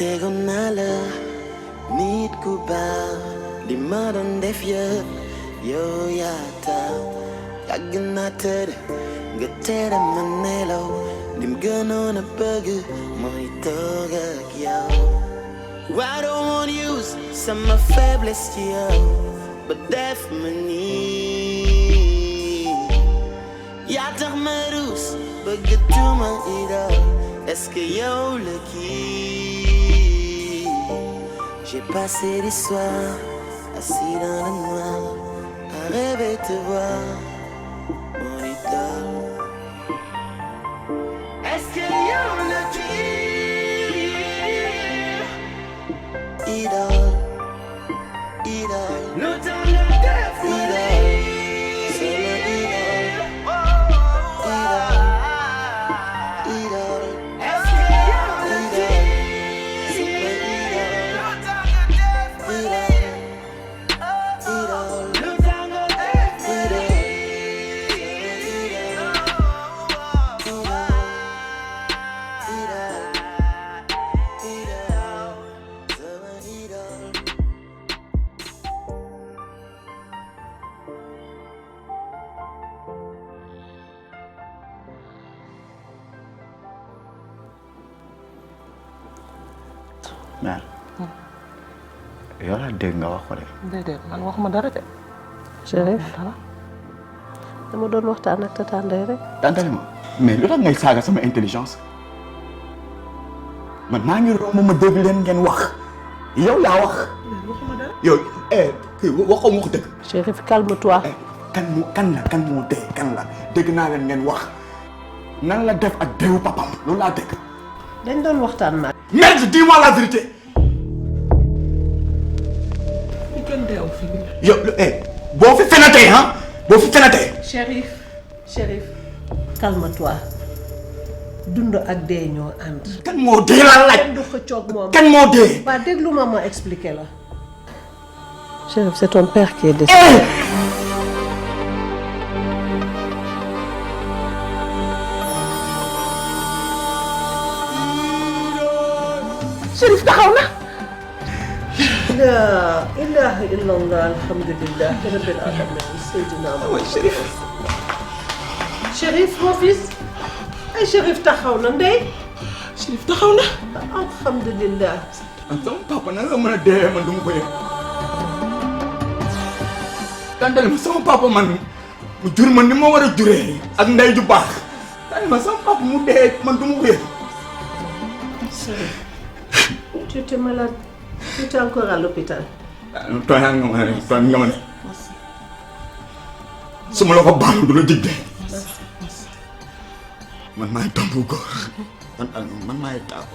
tegoon naa la nit ku baax li ma doon def yëpp yow yaa tax yàgg naa tëdd nga tere ma nelaw lim gënoon a bëgg mooy toog ak yow. I don't want to use sama faiblesse ci yow ba def ma nii yaa tax ma ruus bëgg tuma idol. Est-ce que yow le kii? J'ai passé des soirs assis dans le noir à rêver te voir mon idole. Est-ce que yow le kii? Idole, idole, no time to dance with me. Solo idole, idole, idole. mère yow la dégg nga wax ko de. déedéet man waxuma dara de. Chérif dama doon waxtaan ak tata Ndeye rek. tantale ma mais lu tax ngay saaga sama intelligence man maa ngi romb ma dégg leen ngeen wax yow yaa wax. waxuma dara. yow kii waxoo wax dëgg. Chérif calme-toi. kan moo dee kan la dégg naa leen ngeen wax nan la def ak deewu papam loolu laa dégg. dañ doon waxtaan nag. merde dis-moi la vérité. yow boo fi fenatee boo fi fenatee. Chérif calme-toi dund ak dee ñoo ànd. kan moo dee laa laaj. du xëccoog moom. kan moo dee. waa déglu ma expliqué la. Chérif c'est ton père qui est décédé. Chérif taxaw na. la ilaha illallah alhamdulillah rabbil alamin sayyidina Muhammad. Chérif. Chérif mon fils. ay Chérif taxaw na Ndeye. Chérif taxaw na. alhamdulillah. sama papa nan la mën a dee man du ma ko yëg. tàndale ma sama papa man mu jur man ni ma war a juree ak ndey ju baax. tàndale ma sama papa mu dee man du ma ko yëg. Tu étais malade. Tu étais encore à l'hôpital. tooñaa nga ma ne tooñ nga ma ne. su ma la ko baal du la jig de. man maay tombu góor. man maay taaw.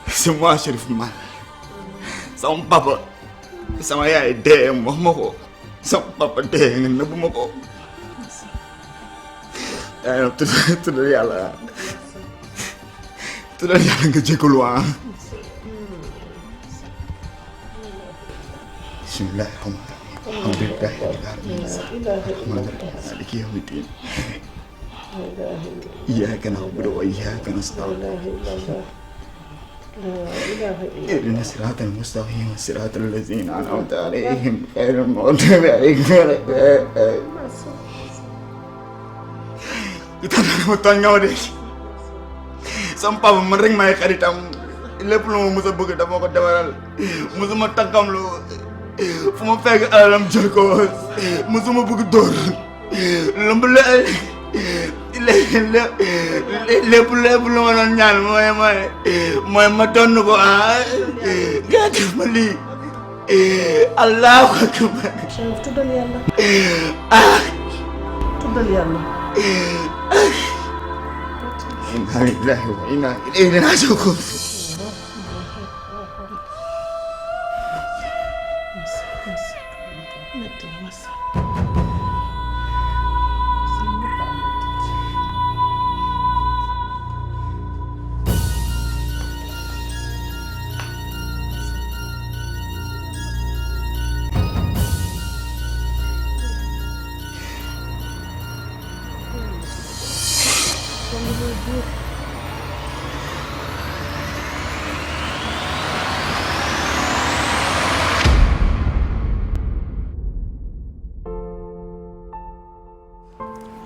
c'est moi Chérif Mal. sama papa. sama yaay dee wax ma ko. sama papa dee nga nëbbu ma ko. yaa ngi tuddal yàlla. tuddal yàlla nga jégalu bismillahi rahmani rahim alhamdulillahi rabbil alamin maliki yawmi ddin iyyaka na'budu wa iyyaka nasta'in اهدنا الصراط المستقيم صراط الذين أنعمت عليهم غير المغضوب عليهم ولا الضالين. sama papa man rek maay xaritam lépp lu ma mës a bëgg dama ko defaral musuma takkam lu fu ma fekk alalam jël ko musuma bëgg dóor lëmb lépp lu ma doon ñaan mooy ma tonn ko nga def ma lii allahu akbar. Chérif tuddal yàlla. tuddal yàlla. inna lillahi wa inna ilayhi raji'un.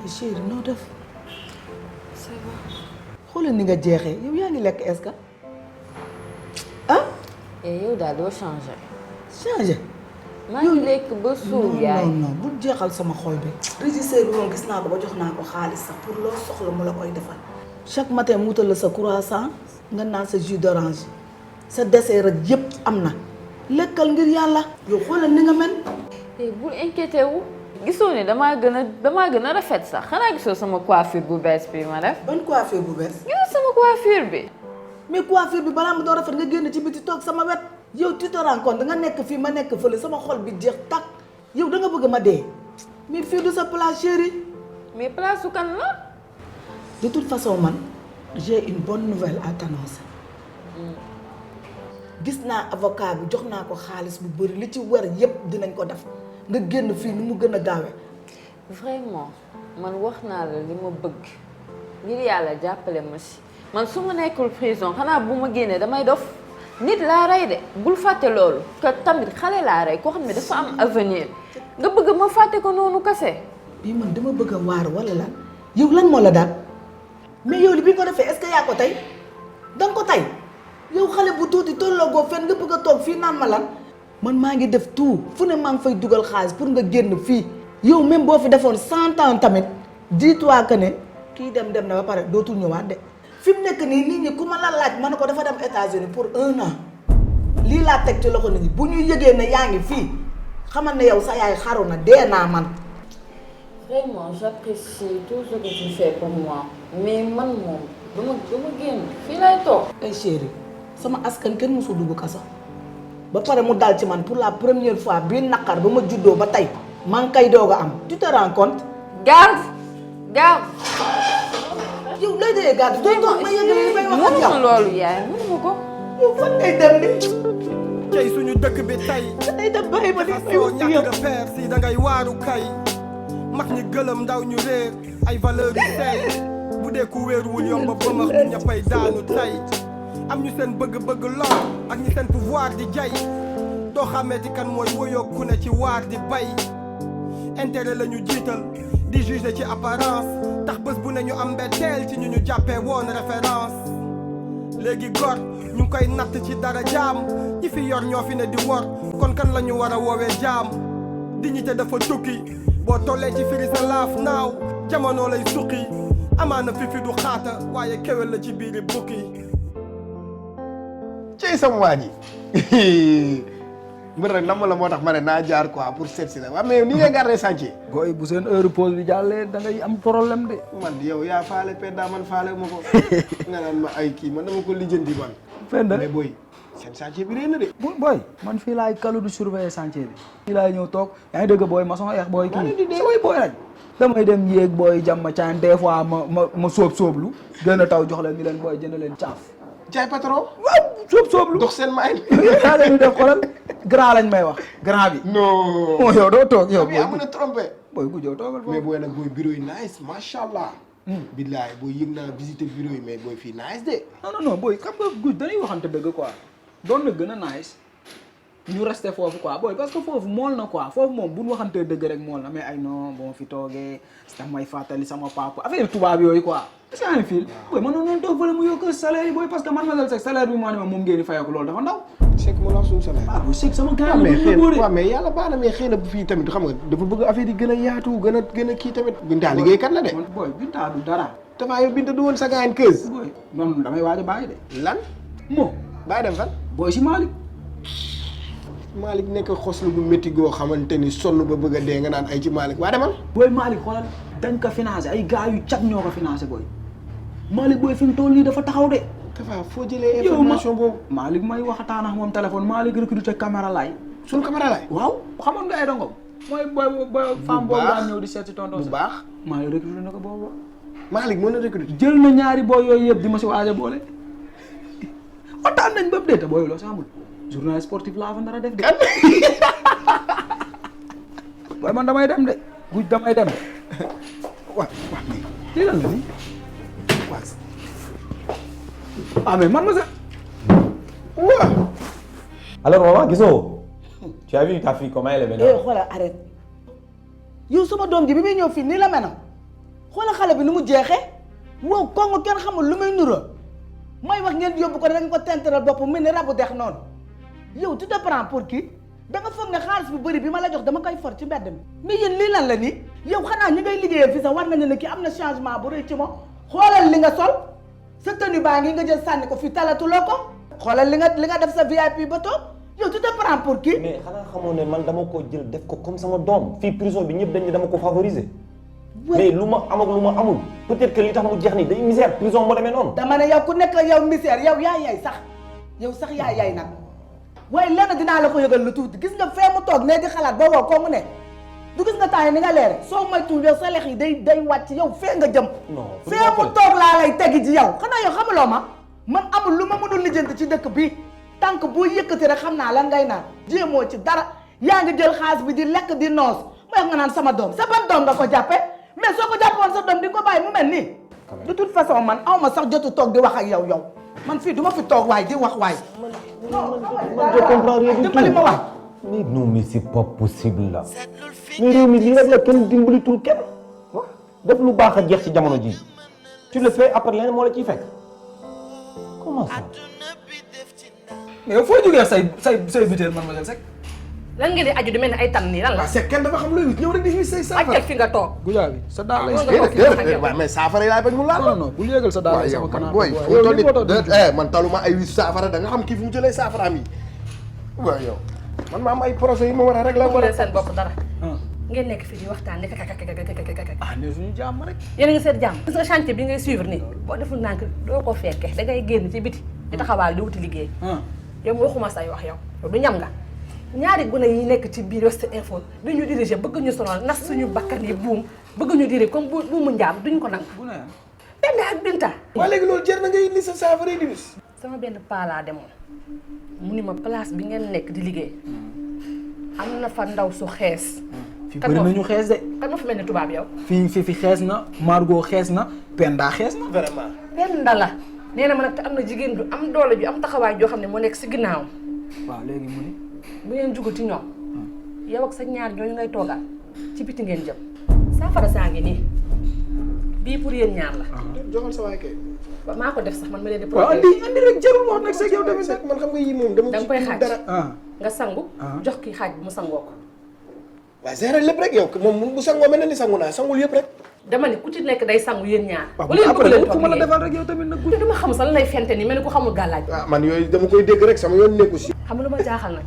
chérie noo def. ça va. xoolal ni nga jeexee yow yaa ngi lekk est-ce que ah. et yow daal doo changé. changé. maa ngi lekk ba suur yaay. non bu jeexal sama xol bi. régisseur bi moom gis naa ko ba jox naa ko xaalis sax pour loo soxla mu la koy defal. chaque matin mu wutal la sa croissant nga naan sa jus d'orange sa dessert rek yëpp am na lekkal ngir yàlla. yow xoolal ni nga mel. et bul inquiété wu. gisoo ne damaa gën a rafet sax xanaa gisoo sama coiffure bu bees bi ma def. ban coiffure bu bees. gisoo sama coiffure bi. mais coiffure bi balaa mu doon rafet nga génn ci biti toog sama wet. yow tu te rends compte nga nekk fii ma nekk fële sama xol bi jeex takk yow da nga bëgg ma dee. mais fii du sa place chérie. mais place su kan la. de toute façon man j'ai une bonne nouvelle à t'annoncer. gis naa avocat bi jox naa ko xaalis bu bëri li ci war yépp dinañ ko def nga génn fii ni mu gën a gaawee. vraiment man wax naa la li ma bëgg ngir yàlla jàppale ma si man su ma nekkul prison xanaa bu ma génnee damay dof nit laa rey de bul fàtte loolu que tamit xale laa rey koo xam ne dafa am avenir nga bëgg ma fàtte ko noonu kase. bii man dama bëgg a waar wala lan yow lan moo la daal mais yow li bi nga ko defee est-ce que yaa ko tey danga ko tey yow xale bu tuuti tolloogoo fenn nga bëgg a toog fii naan ma lan. man maa ngi def tout fu ne maa ngi fay dugal xaalis pour nga génn fii yow même boo fi defoon 100 ans tamit dis-toi que ne kii dem na ba pare dootul ñëwaat de. fi mu nekk nii nit ñi ku ma la laaj ma ne ko dafa dem États-Unis pour 1 an lii laa teg ci loxo nit ñi bu ñu yëgee ne yaa ngi fii xamal ne yow sa yaay xaru na dee naa man. vraiment j'apprécie tout ce que tu fais pour moi mais man moom dama génn fii lay toog. ay chérie sama askan kenn mosul dugg kaso ba pare mu dal ci man pour la première fois bii naqar ba ma juddoo ba tey maa ngi koy doog a am tu te rends compte. garde. yow lay dee garde doo toog ma yëg li may wax ak yow. mënuma loolu yaay mënuma ko. yow fan ngay dem ni. cey suñu dëkk bi tey. day dem bàyyi ma di may wax ci ñàkk yow. nga père si dangay waaru kay. mag ñi gëlëm ndaw ñu réer ay valeur yu tey bu dee ku wéeruwul yomb ba bëmax ñu ñëppay daanu tey. am ñu seen bëgg-bëgg lool ak ñi seen pouvoir di jay doo xàmmeeti kan mooy woyoo ku ne ci waar di bay intérêt la ñu jiital di juger ci apparence tax bés bu ne ñu am mbetteel ci ñu jàppee woon référence léegi gor ñu ngi koy natt ci dara jaam ñi fi yor ñoo fi ne di wor kon kan la ñu war a woowee jaam dignité dafa tukki boo tollee ci firi sa laaf naaw jamono lay suqi amaana fi du xaata waaye kewel la ci biiri bukki cey sama waa ji mbër nag nam la moo tax ma ne naa jaar quoi pour seet si la waaw mais ni ngay garder chantier. gooy bu seen heure pause bi jàllee da ngay am problème de. man yow yaa faale Penda man faale ma ko. nga naan ma ay kii man dama ko lijjanti man. Penda mais booy seen chantier bi réer na de. booy man fii laay kalu du surveiller chantier bi. fii laay ñëw toog yaa ngi dëgg booy maçon eex booy kii samay booy lañ. damay dem yéeg booy jàmm ma caan des fois ma sóoblu gën a taw jox leen ni leen booy jënd leen caaf. jaay patron. waaw sóoblu dox seen maay. yaa leen di def xoolal grand lañ may wax grand bi. non. yow doo toog yow. booy yaa mën a trompé. booy ku jow toogal foofu. mais booy nag booy bureau yi nice macha allah. billaay booy yëg naa visiter bureau yi mais booy fii nice de. non booy xam nga guj dañuy waxante dëgg quoi doon na gën a nice ñu resté foofu quoi booy parce que foofu mool na quoi foofu moom bu ñu waxantee dëgg rek mool na mais ay non bon fi toogee sax may fàttali sama papa affaire tubaab yooyu quoi. est-ce que yaa ngi fil booy man noonu toog fële mu yokk salaire yi booy parce que man ma dal sax salaire bi moo ne ma moom ngeen di fayeeku loolu dafa ndaw. c'est que ma la wax suñu salaire. ah booy c'est que sama gars mais yi waaw mais yàlla baax na mais xëy na bu fii tamit xam nga dafa bëgg affaire yi gën a yaatu gën a kii tamit. Binta liggéeykat la de. booy Binta du dara. dafa yow Binta du woon sa gaañ keus. booy non damay waaj a bàyyi de. lan. moo bàyyi dem fan. booy si Malick. Malick nekk xoslu bu métti goo xamante ni sonn ba bëgg a dee nga naan ay ci Malick waa demal. booy Malick xoolal dañ ko financé ay gars yu cat ñoo ko financé booy Malick booy fi mu toll nii dafa taxaw de. dafa foo jëlee information boobu. Malick may waxataan ak moom téléphone Malick recruté caméra laay. suñu caméra laay. waaw xamoon nga ay dongom. mooy booy femme boobu daan ñëw di seet si tonton bu baax Malick recruté na ko boobu. Malick mën na recruté. jël na ñaari booy yooyu yëpp di ma si waaj a boole. waxtaan nañ ba mu dee te booy loo si amul. journal sportif laa fa nar a def de. booy man damay dem de. guj damay dem. waaw mais lii lan la nii. ah mais man ma sa. waaw. Alors maman gisoo tu as vu ta fille comment elle est maintenant. xoolal arrête yow sama doom ji bi muy ñëw fii nii la mel xoolal xale bi nu mu jeexee wow kongo kenn xamul lu muy nuroo may wax ngeen yóbbu ko danga ko tenteral bopp mel ni rabu dex noonu yow tu te prends pour qui da nga foog ne xaalis bu bëri bi ma la jox dama koy for ci mbedd mi mais yéen lii lan la nii yow xanaa ñi ngay liggéeyal fi sax war nañu ne kii am na changement bu rëy ci moom xoolal li nga sol sa tenue baa ngi nga jël sànni ko fi talatuloo ko xoolal li nga def sa VIP ba toog yow tu te prends pour qui. mais xanaa xamoon ne man dama ko jël def ko comme sama doom fii prison bi ñëpp dañ ne dama ko favoriser. mais lu ma am ak lu ma amul peut-être que li tax mu jeex ni day misère prison moo demee noonu. dama ne yow ku nekk yow misère yow yaay sax yow sax yaay nag waaye lenn dinaa la ko yëgal lu tuuti gis nga fee mu toog ne di xalaat ba woo ko mu ne du gis nga temps yi ni nga leere soo moytuwul yow sa lex yi day wàcc yow fee nga jëm. non fee mu toog laa lay tegi ji yow xanaa yow xamuloo ma man amul lu ma mënul lijjanti ci dëkk bi tànk boo yëkkati rek xam naa lan ngay naan jéemoo ci dara yaa ngi jël xaalis bi di lekk di noos mooy nga naan sama doom sa ban doom nga ko jàppe mais soo ko jàppoon sa doom di ko bàyyi mu mel nii de toute façon man aw ma sax jotu toog di wax ak yow man fii du ma fi toog waay di wax waay. man je comprends rien du tout li ma wax. mais non mais c'est pas possible là mais réew mi lii rek la kenn dimbalitul kenn def lu baax a jeex ci jamono ji tu le fais après leneen moo la ciy fekk comment ça. mais yow foo jógee say butéel man ma jël sec. lan ngeen di aju di mel ni ay tan nii lan la. waaw c'est kenn dafa xam looy wut ñëw rek di fi say saafara. ak fi nga toog. gujaa bi sa daal lay. waaw mais saafara yi laay bañ mu laal. non non bul yéegal sa daal waaw lay yow sama man kanam. booy fu mu toll nii man taluma ay wis saafara da nga xam kii fu mu jëlee saafaraam yi waaw yow man ma am ay projet yi ma war a rek la bëggu leen seen bopp dara. ah ngeen nekk fii di waxtaan ne kakakakakakakakakak. ah ne suñu jàmm rek. yéen a ngi seet jàmm. gis nga chantier bi ngay suivre nii boo deful nànk doo ko fekke da ngay génn ci biti di taxawaal di wuti liggéey. yow mu waxuma say wax yow du ñam nga ñaari gune yi nekk ci biir West Info duñu diriger bëgg ñu sonal nas suñu bakkan yi buum bëgg ñu diriger comme buumu njaam duñ ko nangu. bu ne Penda ak Binta. waaw léegi loolu jar na ngay indi sa saafara yi di wis. sama benn paa laa demoon mu ni ma place bi ngeen nekk di liggéey am na fa ndaw su xees. fi bëri nañu xees de. kan ma fi mel ni tubaab yow. fi xees na Margot xees na Penda xees na. vraiment. Penda la nee na ma nag te am na jigéen ju am doole ju am taxawaay joo xam ne moo nekk si ginnaaw. waaw léegi mu ni. bu ngeen jugati ñoom yow ak sa ñaar ñooñu ngay toogal ci biti ngeen jëm saafara saa ngi nii bii pour yéen ñaar la. joxal sa waay kay. ba maa ko def sax man ma leen di. waaw andi rek jarul wax nag seeg yow tamit nag. man xam nga yii moom dama da nga koy xaaj dara. nga sangu. jox kii xaaj bi mu sangoo ko. waaw gérer lépp rek yow moom bu sangoo mel na ni sangu naa sangul yëpp rek. dama ne ku ci nekk day sangu yéen ñaar. waaw wala yéen bëgg leen fu toog ma la liggéey. defal rek yow tamit nag. te dama xam sax lan lay fente nii mel ni ku xamul gàllaaj. ah man yooyu dama koy dégg rek sama yoon nekku si. xam nga lu ma jaaxal nag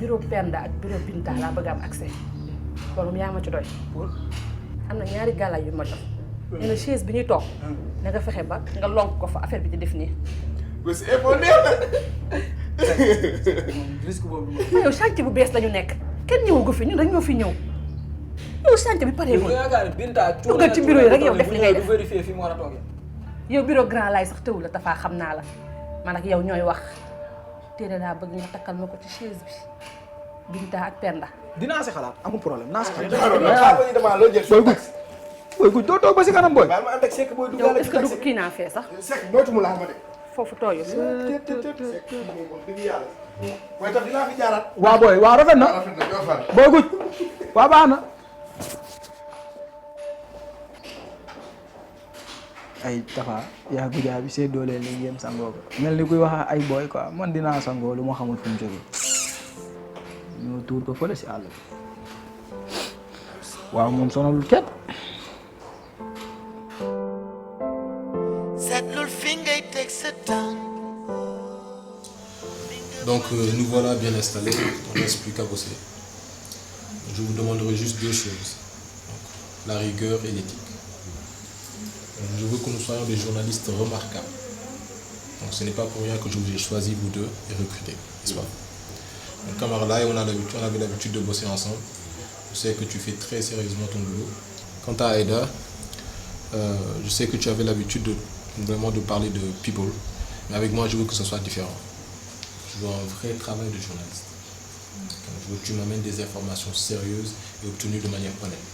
bureau Penda ak bureau Binta laa bëgg am accès loolu moom yaa ma ci doy. am na ñaari gàllaaj yu ma jox. nee na chaise bi ñuy toog. na nga fexe ba nga lonk ko fa affaire bi di def nii. West Info neex na. risque boobu. mais yow chantier bu bees lañu nekk kenn ñëwu ko fi ñun dañoo fi ñëw yow chantier bi paree bu yaakaar ne Binta duggal ci bureau yi rek yow def li ngay def. vérifier fi mu war a toogee. yow bureau grand laay sax tëw la tafaa xam naa la man ak yow ñooy wax téere laa bëgg nga takkal ma ko ci chaise bi Binta ak Penda. dinaa si xalaat amul problème naa si xalaat. damaa loo jël booy guj booy guj doo toog ba si kanam booy. baal ma ànd ak Seck booy yow duggaale est-ce que dugg kii naa fee sax Seck moytu mu laal ma de. foofu tooyul. Seck moom wax dëgg yàlla. mooy tax dinaa fi jaaraat. waa booy waa rafet na. rafet na joo far. booy guj waa baax na. ay tafa yaa gujaa bi see doole léegi yem sangoo ko mel ni kuy wax ay booy quoi man dinaa sangoo lu ma xamul fu mu jógee ñoo tuur ko fële si àll bi waaw moom sonalul kenn. seetlul fi ngay teg sa tànk. Donc nous voilà bien installés, on ne reste plus qu'à bosser. Je vous demanderai juste deux choses, donc, la rigueur et l'éthique. Je veux que nous soyons des journalistes remarquables. Donc ce n'est pas pour rien que je vous ai choisi vous deux et recruté, n'est-ce pas? Donc Camara et on avait l'habitude de bosser ensemble. Je sais que tu fais très sérieusement ton boulot. Quant à Aïda, je sais que tu avais l'habitude de parler de people, mais avec moi je veux que ce soit différent. Je veux un vrai travail de journaliste. Donc, je veux que tu m'amènes des informations sérieuses et obtenues de manière honnête.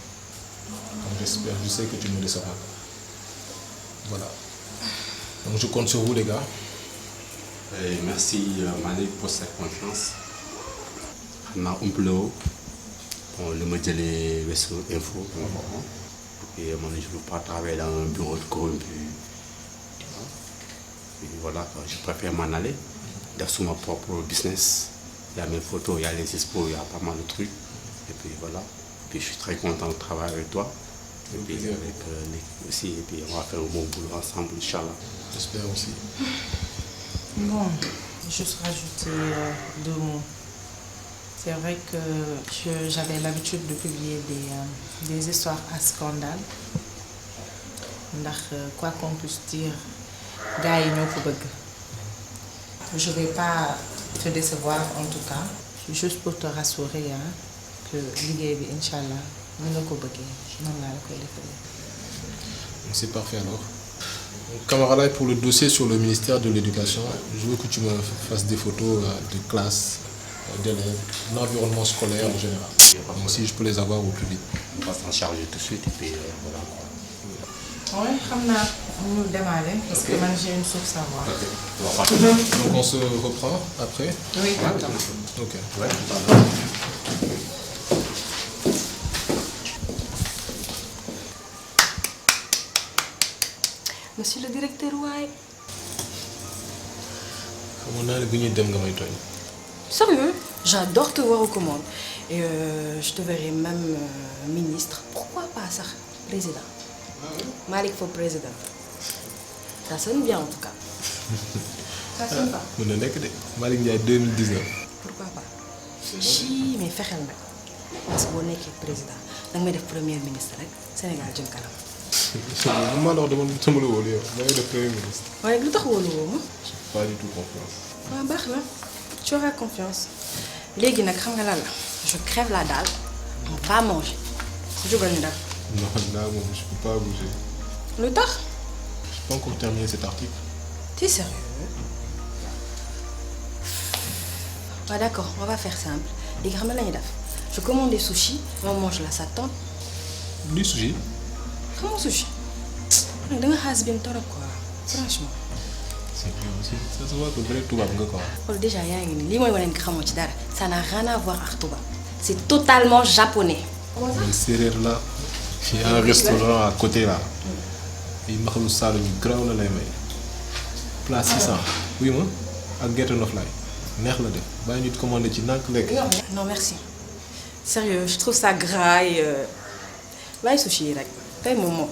Donc je sais que tu ne me décevras pas. Voilà. Donc je compte sur vous les gars. Et merci Malick pour cette confiance. xam naa umpale woo bon li ma jëlee West Info Et moi, je ne veux pas travailler dans un bureau de corrompu. Et voilà, je préfère m'en aller. Sur mon propre business. Il y a mes photos, il y a les expos, il y a pas mal de trucs. Et puis voilà. Puis je suis très content de travailler avec toi. Et puis avec Nick aussi. Et puis on va faire un bon boulot ensemble, Inch'Allah. J'espère aussi. Bon, juste rajouter 2 mots. C'est vrai que j'avais l'habitude de publier des histoires à scandale. Quoi qu'on puisse dire, gars yi ñoo ko bëgg. Je ne vais pas te décevoir en tout cas. Juste pour te rassurer hein, que liggéey bi Inch'Allah ni nga ko bëggee noonu laa la koy defalee. C'est parfait alors. Camara, pour le dossier sur le ministère de l'Éducation, je veux que tu me fasses des photos de classe, d'élèves, l'environnement scolaire en général. Donc si je peux les avoir au plus vite. On va s'en charger tout de suite et puis voilà. Oui, xam naa ñu démarrer parce que man j'ai une source à voir. Donc on se reprend après? Oui, d'accord. Ok. Ouais. Monsieur le directeur waay. Xamoon naa ne bu ñuy dem nga may tooñ. Sérieux? J'adore te voir aux commandes. Et je te verrai même ministre. Pourquoi pas ça? Président. Malick Fo président. Ça sonne bien en tout cas. Ça sonne pas. Mën na nekk de Malick Ndiaye 2019. Pourquoi pas? Chi mais fexeel nag. Parce que boo nekkee président danga may def premier ministre rek Sénégal jëm kanam. Bu ma la wax dama la wóolu yow da ngay def premier ministre. waaye lu tax wóolu woo ma. Pas du tout confiance. waaw baax na. Tu auras confiance. Léegi nag xam nga lan la. Je crève la dalle. On va pas manger. Jógal ñu def. Non, là, moi, je ne peux pas bouger. Le tard? Je n'ai pas encore terminé cet article. T'es sérieux? Ouais, d'accord, on va faire simple. Les grammes là, je commande des sushis, on mange là, ça tente. Du sushi? Comment sushi? On a has bien tort quoi. Franchement. C'est bien aussi. Ça se voit que vrai tout va bien quoi. Oh, déjà, il y a une ligne ça n'a rien à voir avec Toba. C'est totalement japonais. Comment ça? Les serrures là. Il y a un restaurant à côté là. Il m'a fait un salon grand là. Place 600. Oui, moi? À Get on Fly. Neex la def. Bàyyi nit commandé ci nank lek. Non, merci. Sérieux, je trouve ça gras et. Bàyyi sushi rek. Tey moom moom.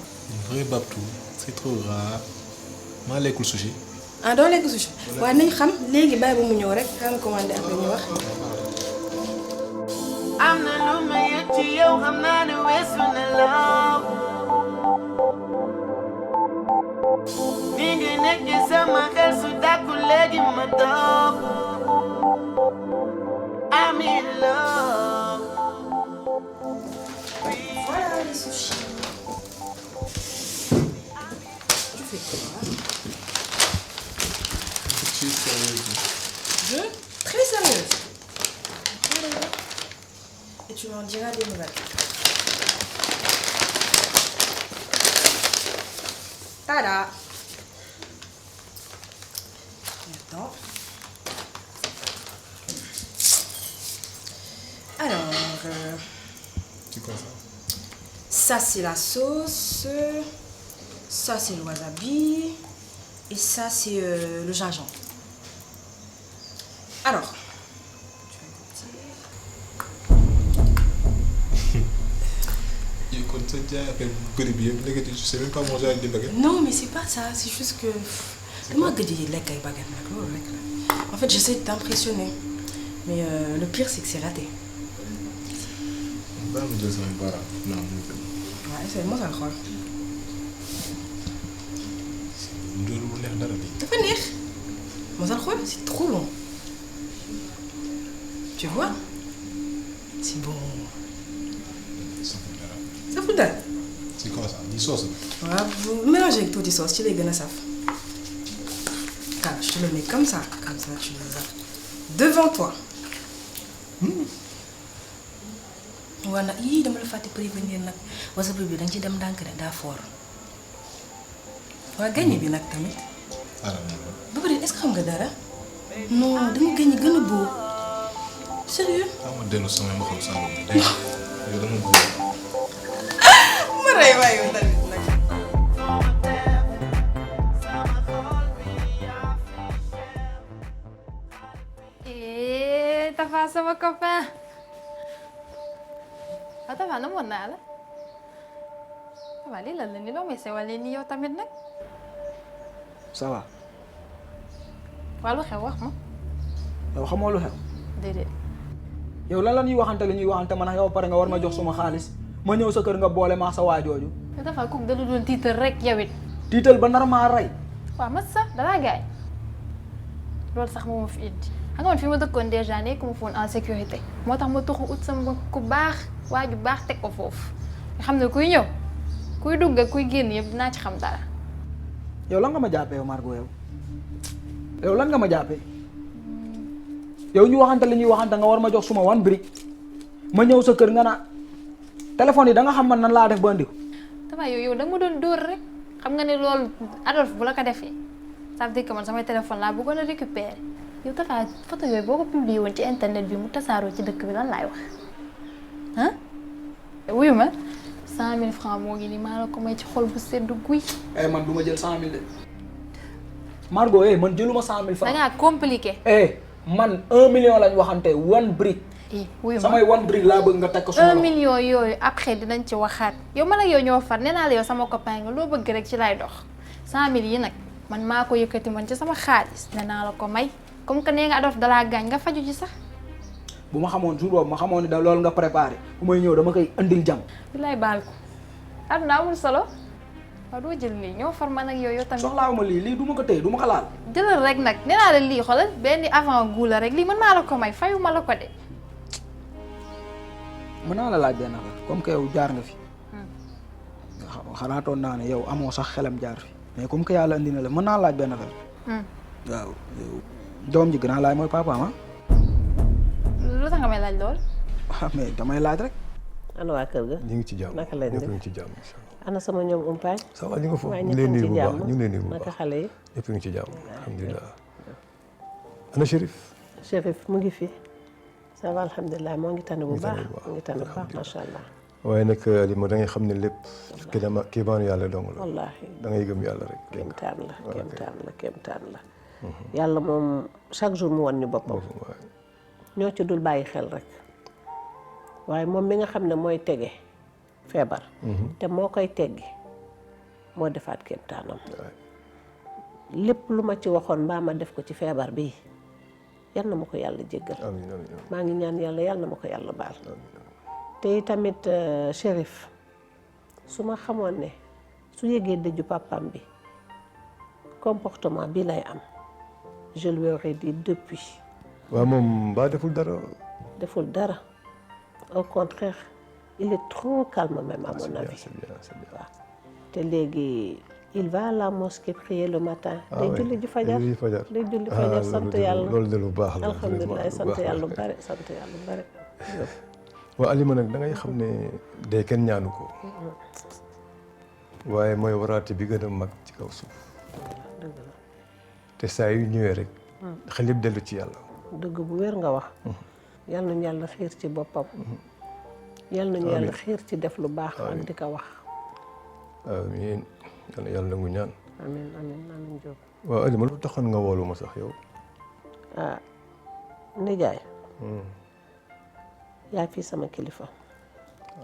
Vrai Babtou. C'est trop rare. Maa lekkul sushi. Ah, doo lekk sushi. waaye nañ xam léegi bàyyi ba mu ñëw rek xam commandé après ñu wax. am na lu ma yëg ci yow xam naa ne weesu na law ni ngi nekk ci sama xel su dàkku léegi ma toog I'm in love. Voilà les sushis. Tu fais quoi? Tu es sérieuse? Je? Très sérieuse. Et tu m'en diras des nouvelles. Tada! Attends. Alors, C'est quoi ça? ça c'est la sauce, ça c'est le wasabi, et ça c'est le gingembre. Alors, Je sais même pas manger avec des baguettes. non, mais c'est pas ça, c'est juste que. Comment que dis les baguettes? En fait, j'essaie de t'impressionner. Mais le pire, c'est que c'est raté. Non, Ouais, c'est moi ça le T'as pas neex. Moi ça le c'est trop bon. Tu vois? C'est bon. Ça fout dalle. C'est quoi ça? Du sauce? Ouais, vous mélangez avec tout des sauces, tu les gagnes à saf. Je te le mets comme ça tu les as devant toi. Voilà, yii dama la fàtte prévenir nag wasabi bi danga ci dem ndànk de daa fort. Waa gagné bi nag tamit. Ba pare est-ce que xam nga dara? Non, dama gagné gën a beau. Sérieux? Ma dellu sama ma xam saa yow dama bëgg. Ma rey waay sama copain. Waaw Tapha namoon naa la. Tapha lii lan la ni loo may sewalee nii yow tamit nag. ça va. waa lu xew wax ma. yow xamoo lu xew. déedéet. yow lan la ñuy waxante man ak yow pare nga war ma jox suma xaalis ma ñëw sa kër nga boole ma sa waajooju. yow Tapha kooku da la doon tiital rek yow it. tiital ba nar maa rey. waaw mas sax dalaa gaañ. loolu sax moo ma fi indi. xam nga man fi ma dëkkoon dèjà nekkuma foon en sécurité. moo tax ma tuxu ut sama ku baax waaju baax teg ko foofu. nga xam ne kuy ñëw kuy dugg ak kuy génn yëpp dinaa ci xam dara. yow lan nga ma jàppee yow Margot yow lan nga ma jàppee yow ñu waxante li ñuy waxante nga war ma jox suma 1 brique ma ñëw sa kër nga naa téléphone yi da nga xam man nan laa def ba andi ko. Tapha yow da nga ma doon dóor rek xam nga ne loolu Adolphe bu la ko defee ça veut dire que man samay téléphone laa bëggoon a récupérer yow Tapha photo yooyu boo ko publié woon ci internet bi mu tasaaroo ci dëkk bi lan laay wax ah. wuyu ma 100 000 francs moo ngi nii maa la ko may ci xol bu sedd guy. man du ma jël 100 000 de Margot man jëluma 100 000 francs. da ngaa compliqué. man 1 million lañ waxante 1 brique. wuyu ma samay 1 brique laa bëgg nga teg ko suma 1 million yooyu après dinañ ci waxaat yow man ak yow ñoo far nee naa la yow sama copain nga loo bëgg rek ci lay dox 100 000 yi nag man maa ko yëkkati man ci sama xaalis nee naa la ko may comme que nee nga Adolphe dalaa gaañ nga faju ci sax. bu ma xamoon jour boobu ma xamoon ni da loolu nga préparé bu may ñëw dama koy andil jàmm. bi lay baal ko àdduna amul solo waaw doo jël lii ñoo far man ak yow tamit. soxlaawuma lii du ma ko téye du ma ko laal. jëlal rek nag nee naa la lii xoolal benn avant goût la rek lii mën naa la ko may fayu ma la ko de. mën naa la laaj benn affaire comme que yow jaar nga fi. xalaatoon naa ne yow amoo sax xelam jaar fi mais comme que yàlla andi na la mën naa laaj benn affaire. waaw doom ji gën a laaj mooy papaam ah. lu tax nga may laaj lool. mais damay laaj rek. ana waa kër ga. ñu ngi ci jàmm naka lañ def ñëpp ñu ngi ci jàmm. ana sama ñoom umpaañ. ça va ñu ngi foofu ñu ngi lay nuyu bu baax ñu ngi lay nuyu bu baax naka xale yi. ñëpp ñu ngi ci jàmm alhamdulilah. ana Chérif. Chérif mu ngi fi. ça va alhamdulilah moo ngi tane bu baax mu ngi tane bu baax macha allah. waaye nag li ma da ngay xam ne lépp kii baanu yàlla dong la. wallaahi da ngay gëm yàlla rek. kéemtaan la kéemtaan la. yàlla moom chaque jour mu wan ñu boppam. ñoo ci dul bàyyi xel rek waaye moom mi nga xam ne mooy tege feebar. te moo koy teggi moo defaat kéemtaanam. lépp lu ma ci waxoon mbaa ma def ko ci feebar bi yal na ma ko yàlla jéggal. maa ngi ñaan yàlla yal na ma ko yàlla baal. te tamit Chérif su ma xamoon ne su yëgee dëju papam bi comportement bi lay am je lui aurais dit depuis. waaw moom mbaa deful dara. deful dara au contraire il est trop calme même à mon avis. c'est bien waaw te léegi il va à la mosquée prier le matin. day julli ji fajar day julli fajar sant yàlla. loolu de lu baax la alhamdulilah sant yàlla lu bare sant yàlla lu bare. waaw Alima nag da ngay xam ne dee kenn ñaanu ko waaye mooy waraate bi gën a mag ci kaw suuf te saa yu ñëwee rek xel yëpp dellu ci yàlla. dëgg bu wér nga wax. yal nañu yàlla xiir ci boppam. yal nañu yàlla xiir ci def lu baax ak di ko wax. amiin yàlla nangu ñaan. amiin amiin amiin Diop. waaw Alima lu taxoon nga woolu ma sax yow. ah nijaay. yaa fii sama kilifa.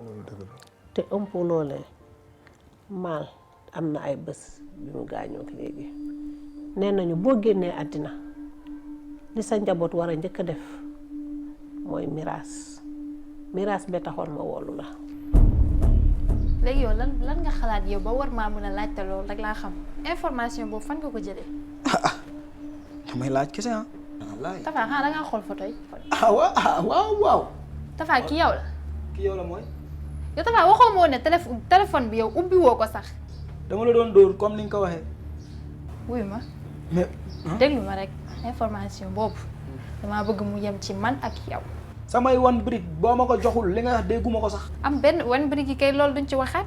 loolu dëgg la. te ëmp loolee maal am na ay bés bi mu gaañoo léegi nee nañu boo génnee àddina li sa njaboot war a njëkk a def mooy miraas bee taxoon ma woolu la. léegi yow lan nga xalaat yow ba war maa mën a laajte loolu rek laa xam information boobu fan nga ko jëlee. damay laaj kese ah. Tapha xanaa da ngaa xool photo yi. waaw. Tapha ki yow la. ki yow la mooy. yow Tapha waxoo moo ne téléphone bi yow ubbi woo ko sax. dama la doon dóor comme ni nga ko waxee. wuyu ma. mais. déglu ma rek information boobu damaa bëgg mu yem ci man ak yow. samay 1 brique boo ma ko joxul li nga wax dégguma ko sax. am benn 1 brique yi kay loolu duñ ci waxaat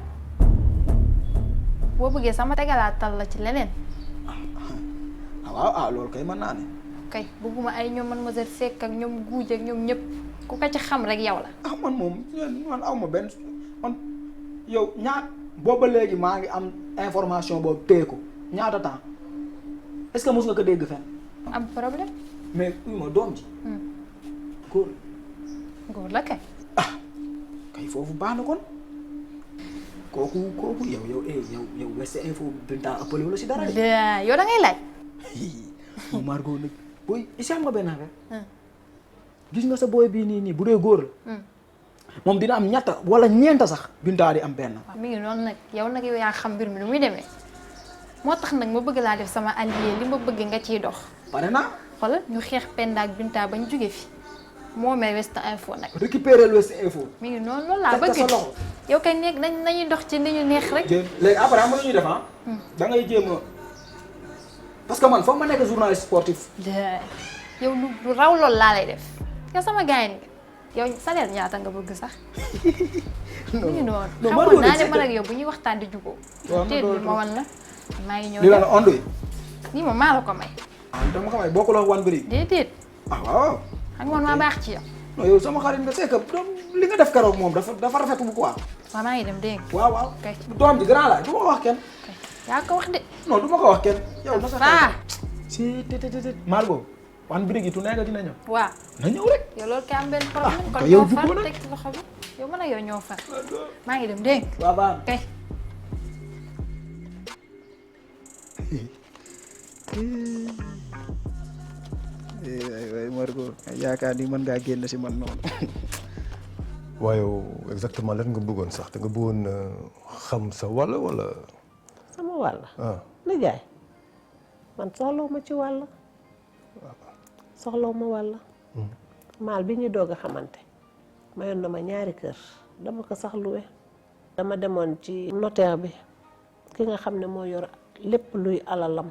boo bëggee sama tegalaatal la ci leneen. waaw loolu kay mën naa ne. kay bëgguma ay ñoom Mademoiselle Seck ak ñoom Guuj ak ñoom ñëpp ku ko ci xam rek yow la. man moom man aw ma benn man yow booba léegi maa ngi am information boobu téye ko ñaata temps est-ce que mos nga ko dégg fenn. am problème. mais uy ma doom ji. góor góor la kay. kay foofu baax na kon kooku yow West Info Binta appelé wala si dara de. yow da ngay laaj. moom Margot nag booy is am nga benn affaire. gis nga sa booy bii nii bu dee góor la. moom dina am ñetta wala ñeenta sax Binta di am benn. waaw mi ngi noonu nag yow yaa xam mbir mi nu muy demee moo tax nag ma bëgg laa def sama allié li ma bëgg nga ciy dox. pare naa. xoolal ñu xeex Penda ak Binta bañ jóge fi moo may West Info nag. récupérer West Info. mi ngi noonu loolu laa bëgg. yow kay nekk nañuy dox ci li ñu neex rek. léegi après am na ñuy def da ngay jéem a parce que man foog ma nekk journaliste sportif. yow lu raw loolu laa lay def yow sama gars yi yow salaire ñaata nga bëgg sax. mi ngi noonu xamoon naa ne man ak yow bu ñuy waxtaan di jubóo. te ma wan la maa ngi ñëw. li la la ondo yi. nii moom maa la ko may. dama ko may bokkul ak wan bëri. déedéet. waaw. xam nga maa baax ci yow. non yow sama xarit nga c'est que li nga def keroog moom dafa rafet bu quoi. waaw maa ngi dem dégg nga. waaw. kay doom ji grand la du ma ko wax kenn. yaa ko wax de. non du ma ko wax kenn. yow na sa si te Margot wan bëri gi tu nekk dina ñëw. waaw na ñëw rek. yow loolu kay am benn problème. kon yow ñoo far jubóo na teg ci loxo bi yow mën a yow ñoo far maa ngi dem dégg nga. waaw baax kay. waay Margot yaakaar ni mën ngaa génn si man noonu. waaye exactement lan nga bëggoon sax da nga bëggoon xam sa wàll wala. sama wàll. nijaay man soxlaw ma ci wàll. soxlaw ma wàll. maal bi ñu doog a xamante mayoon na ma ñaari kër dama ko sax luwe. dama demoon ci notaire bi ki nga xam ne moo yor lépp luy alalam.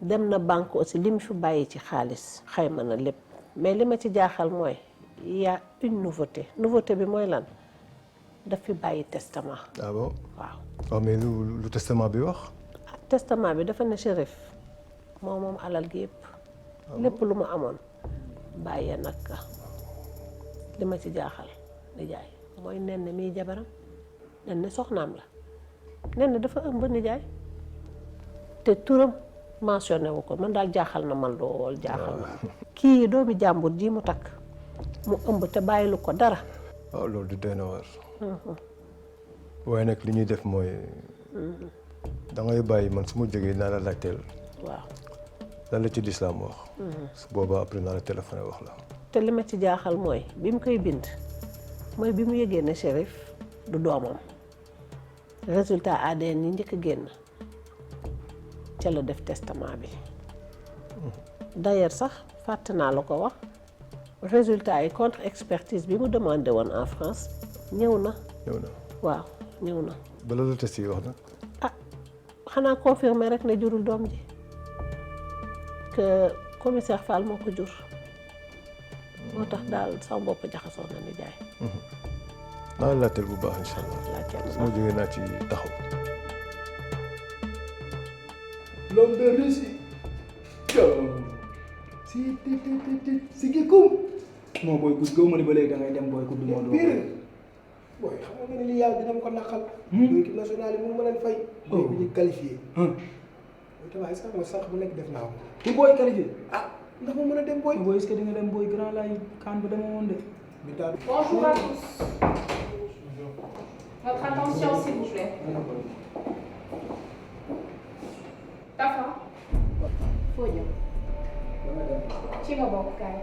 dem na banque aussi li mu fi bàyyi ci xaalis xayma na lépp mais li ma ci jaaxal mooy y a une nouveauté bi mooy lan daf fi bàyyi testament. ah bon waaw. waaw mais lu testament bi wax. testament bi dafa ne Chérif moom alal gi yëpp lépp lu mu amoon bàyyee nag li ma ci jaaxal nijaay mooy nen miy jabaram nen soxnaam la nen dafa ëmb nijaay te turam mentionné wu ko man daal jaaxal na man lool jaaxal na kii doomi jàmbur ji mu takk mu ëmb te bàyyilu ko dara. waaw loolu du doy na war. waaye nag li ñuy def mooy. da ngay bàyyi man su ma jógee naa la laajteel. waaw. lan la ci lislaam wax. su boobaa après naa la téléphoné wax la. te li ma ci jaaxal mooy bi mu koy bind mooy bi mu yëgee ne Chérif du doomam résultat ADN yi njëkk a génn. ca la def testament bi d'ailleurs sax fàtte naa la ko wax résultat yi contre expertise bi mu demandé woon en France ñëw na. waaw ñëw na. bala la test yi wax na. xanaa confirmer rek ne jurul doom ji que commissaire Fall moo ko jur moo tax daal sama bopp jaxasoo na ni jaay. naa la laajteel bu baax incha allah. su ma jógee naa ci taxaw. l'homme de Russie. si gikum. non booy gis gëw ma ni ba léegi da ngay dem booy coupe du monde. booy xam nga ne li yàlla dina ma ko naqal. équipe nationale yi mënu ma leen fay. booy bi ñu qualifié. booy tabax est-ce que xam nga sànq bu nekk def naa ko. pour booy qualifié. ndax ma mën a dem booy. booy est-ce que di nga dem booy grand laay kaan ba dama woon de. Bonjour à tous. Votre attention s'il vous plaît. Tafa. foo jëm. ci nga bokk kaay.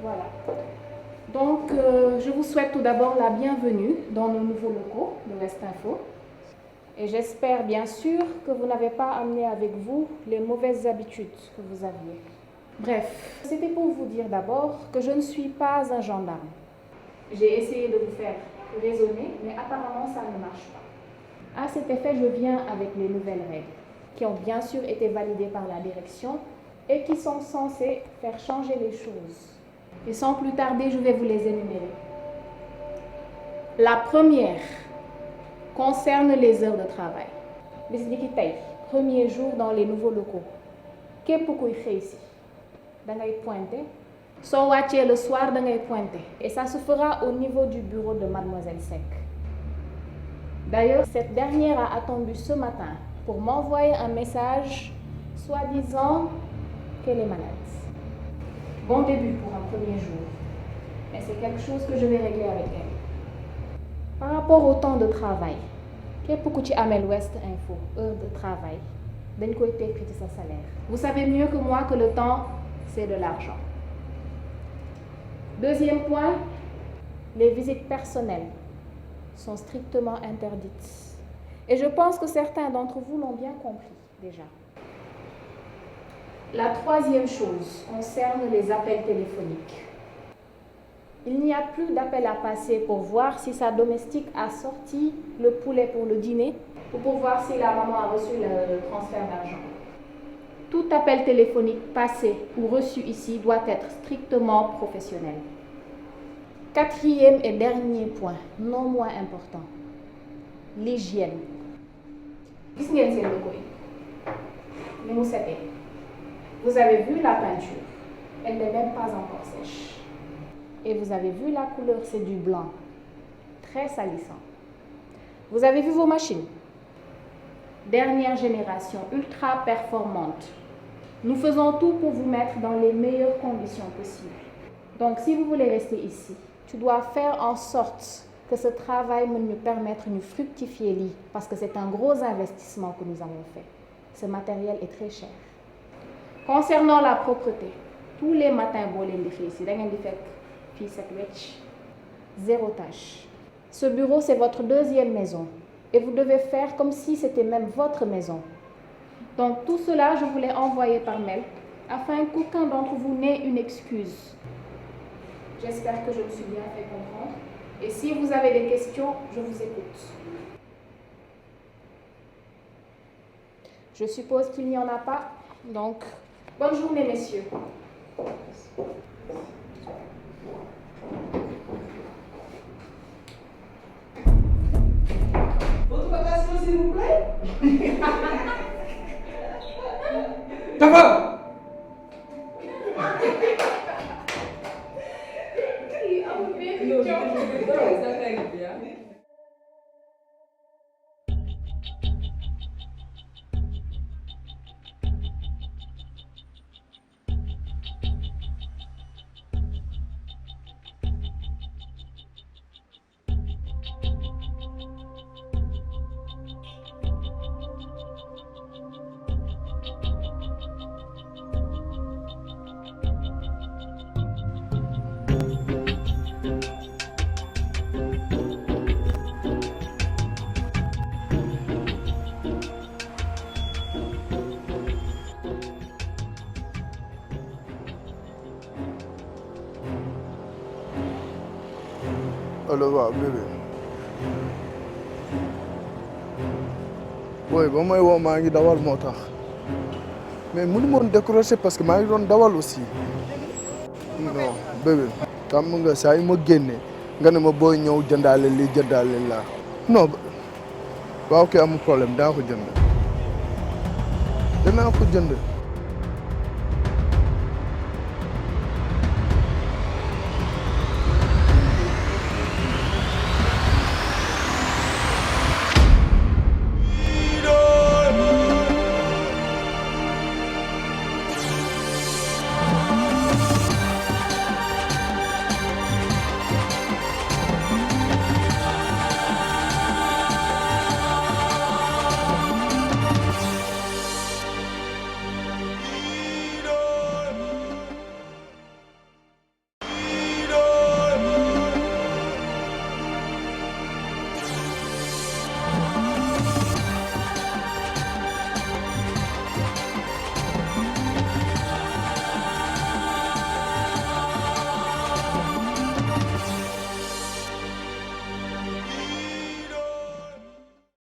Voilà. Donc, je vous souhaite tout d'abord la bienvenue dans nos nouveaux locaux de West Info. Et j'espère bien sûr que vous n'avez pas amené avec vous les mauvaises habitudes que vous aviez. Bref, c'était pour vous dire d'abord que je ne suis pas un gendarme. J'ai essayé de vous faire raisonner, mais apparemment ça ne marche pas. À cet effet, je viens avec les nouvelles règles, qui ont bien sûr été validées par la direction et qui sont censées faire changer les choses. Et sans plus tarder, je vais vous les énumérer. La première concerne les heures de travail. bis ni ki tey premier jour dans les nouveaux locaux képp kuy xëy si da ngay pointer soo wàccee le soir da ngay pointer et ça se fera au niveau du bureau de Mademoiselle Seck. D'ailleurs, cette dernière a attendu ce matin pour m'envoyer un message soi-disant qu'elle est malade. Bon début pour un premier jour, mais c'est quelque chose que je vais régler avec elle. Par rapport au temps de travail, képp ku ci amel West Info heure de travail dañ koy tekki ci sa salaire. Vous savez mieux que moi que le temps, c'est de l'argent. Deuxième point, les visites personnelles sont strictement interdites. Et je pense que certains d'entre vous l'ont bien compris déjà. La troisième chose concerne les appels téléphoniques. Il n'y a plus d'appel à passer pour voir si sa domestique a sorti le poulet pour le dîner ou pour voir si la maman a reçu le transfert d'argent. Tout appel téléphonique passé ou reçu ici doit être strictement professionnel. Quatrième et dernier point, non moins important, l'hygiène. Gis ngeen seen logo yi ni mu setee. Vous avez vu la peinture, elle n'est même pas encore sèche. Et vous avez vu la couleur, c'est du blanc, très salissant. Vous avez vu vos machines, dernière génération, ultra performante. Nous faisons tout pour vous mettre dans les meilleures conditions possibles. Donc si vous voulez rester ici, tu dois faire en sorte que ce travail nous permette de fructifier lii, parce que c'est un gros investissement que nous avons fait. Ce matériel est très cher. Concernant la propreté, tous les matins boo leen di xëy si da ngeen di fekk fii set wecc, zéro tâche. Ce bureau, c'est votre deuxième maison et vous devez faire comme si c'était même votre maison. Donc tout cela, je vous l'ai envoyé par mail afin qu'aucun d'entre vous n'ait une excuse. J'espère que je me suis bien fait comprendre. Et si vous avez des questions, je vous écoute. Je suppose qu'il n'y en a pas. Donc, bonne journée, messieurs. Votre bagage, s'il vous plaît. Tafa! allo waaw bébé booy ba may woo maa ngi dawal moo tax mais mënu moon décrocher parce que maa ngi doon dawal aussi non bébé xam nga saa yi ma génne nga ne ma booy ñëw jëndaale lii jëndaale laa non waaw ok amul problème daa ko jënd danaa ko jënd